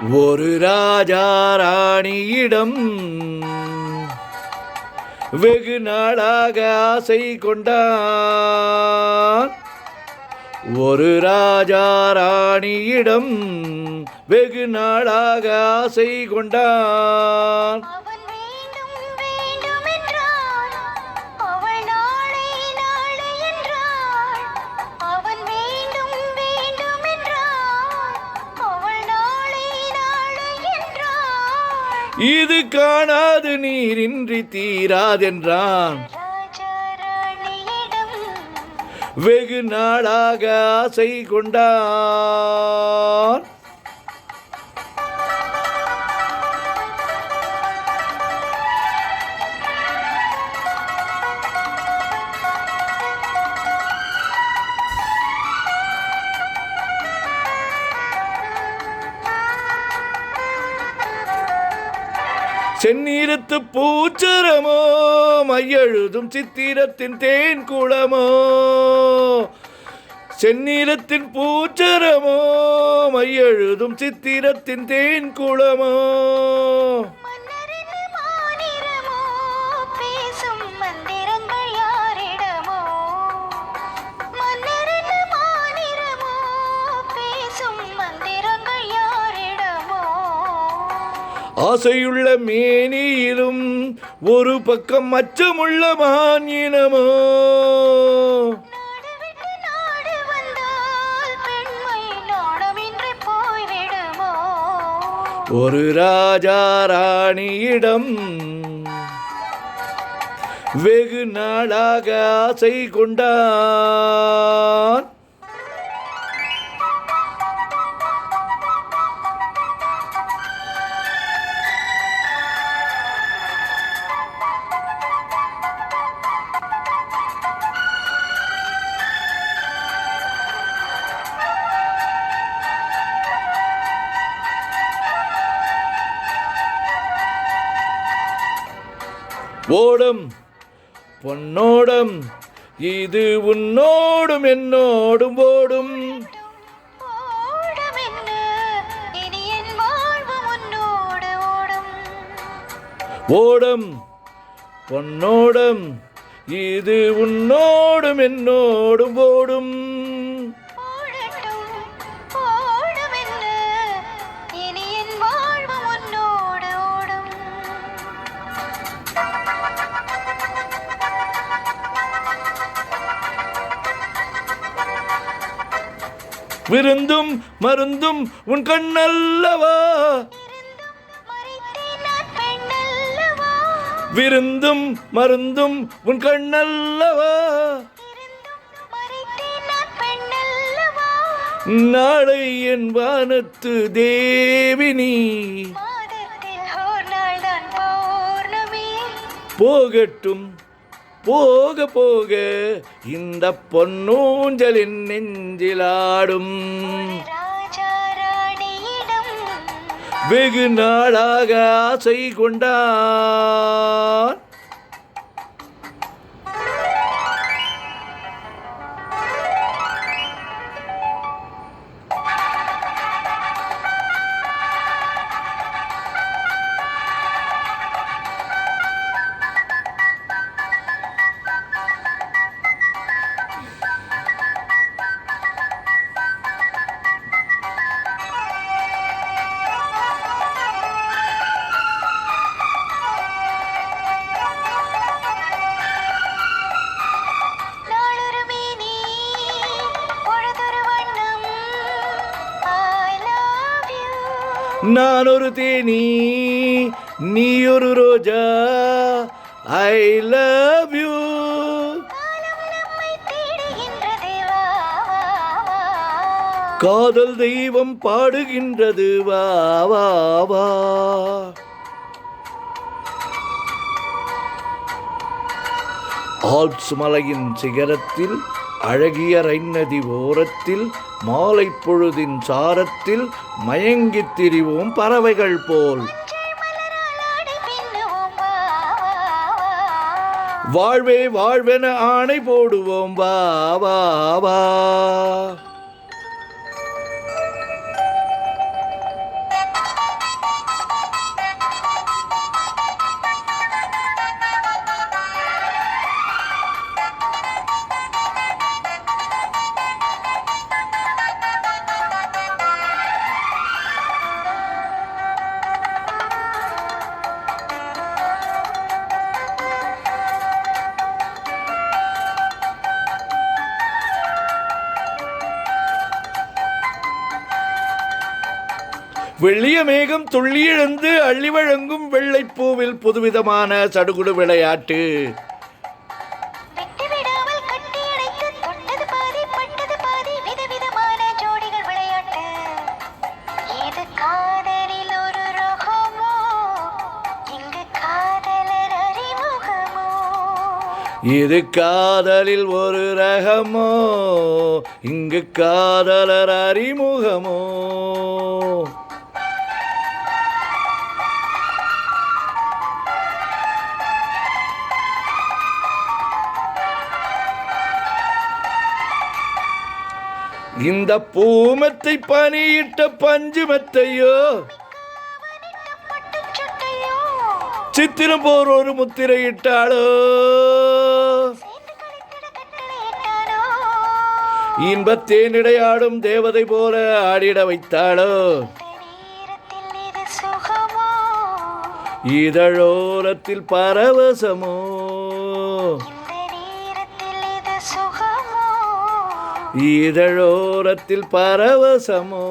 ஒரு ராஜா ராணியிடம் வெகு நாளாக ஆசை கொண்டான். ஒரு ராஜா ராணியிடம் வெகு நாளாக ஆசை கொண்டான். இது காணாது நீரின்றி தீராதென்றான். வெகு நாளாக ஆசை கொண்டான். செந்நீரத்து பூச்சரமோ மையெழுதும் சித்திரத்தின் தேன் குளமோ. செந்நீரத்தின் பூச்சரமோ மையெழுதும் சித்திரத்தின் தேன் குளமோ. ஆசையுள்ள மேனியிலும் ஒரு பக்கம் அச்சமுள்ள மானினமோ. ஒரு ராஜா ராணியிடம் வெகு நாளாக ஆசை கொண்டான். ஓடும் பொன்னோடும் இது உன்னோடும் என்னோடும் ஓடும். ஓடும் பொன்னோடும் இது உன்னோடும் என்னோடும் ஓடும். விருந்தும் மருந்தும் உன் கண்ணல்லவா. விருந்தும் மருந்தும் உன் கண்ணல்லவா. நாளை என் வானத்து தேவினி போகட்டும் போக போக இந்த பொன்னூஞ்சலின் நெஞ்சிலாடும். வெகு நாளாக ஆசை கொண்டான். நான் ஒரு தேனி நீ ஒரு ரோஜா ஐ லவ் யூ. காதல் தெய்வம் பாடுகின்றது வா வா வா. ஆல்ப்ஸ் மலையின் சிகரத்தில் அழகிய ரைன் நதி ஓரத்தில் மாலை பொழுதின் சாரத்தில் மயங்கித் திரிவோம் பறவைகள் போல். வாழ்வே வாழ்வென ஆணை போடுவோம் வா வா வா. வெள்ளிய மேகம் துள்ளி எழுந்து அள்ளி வழங்கும் வெள்ளைப்பூவில் புதுவிதமான சடுகுடு விளையாட்டு. விட்டுவிடாமல் கட்டி அணைத்து தொட்டது பாதி பட்டது பாதி விதவிதமான ஜோடிகள் விளையாட்டு. இது காதலில் ஒரு ரகமோ, இங்கு காதலர் அறிமுகமோ. இது காதலில் ஒரு ரகமோ, இங்கு காதலர் அறிமுகமோ. இந்த பூமத்தை பனியிட்ட பஞ்சுமத்தையோ, சித்திரம் போர் ஒரு முத்திரையிட்டாளோ, இன்பத்தேனிடையாடும் தேவதை போல ஆடிட வைத்தாளோ. இதழோரத்தில் பரவசமோ, இதழோரத்தில் பரவசமோ.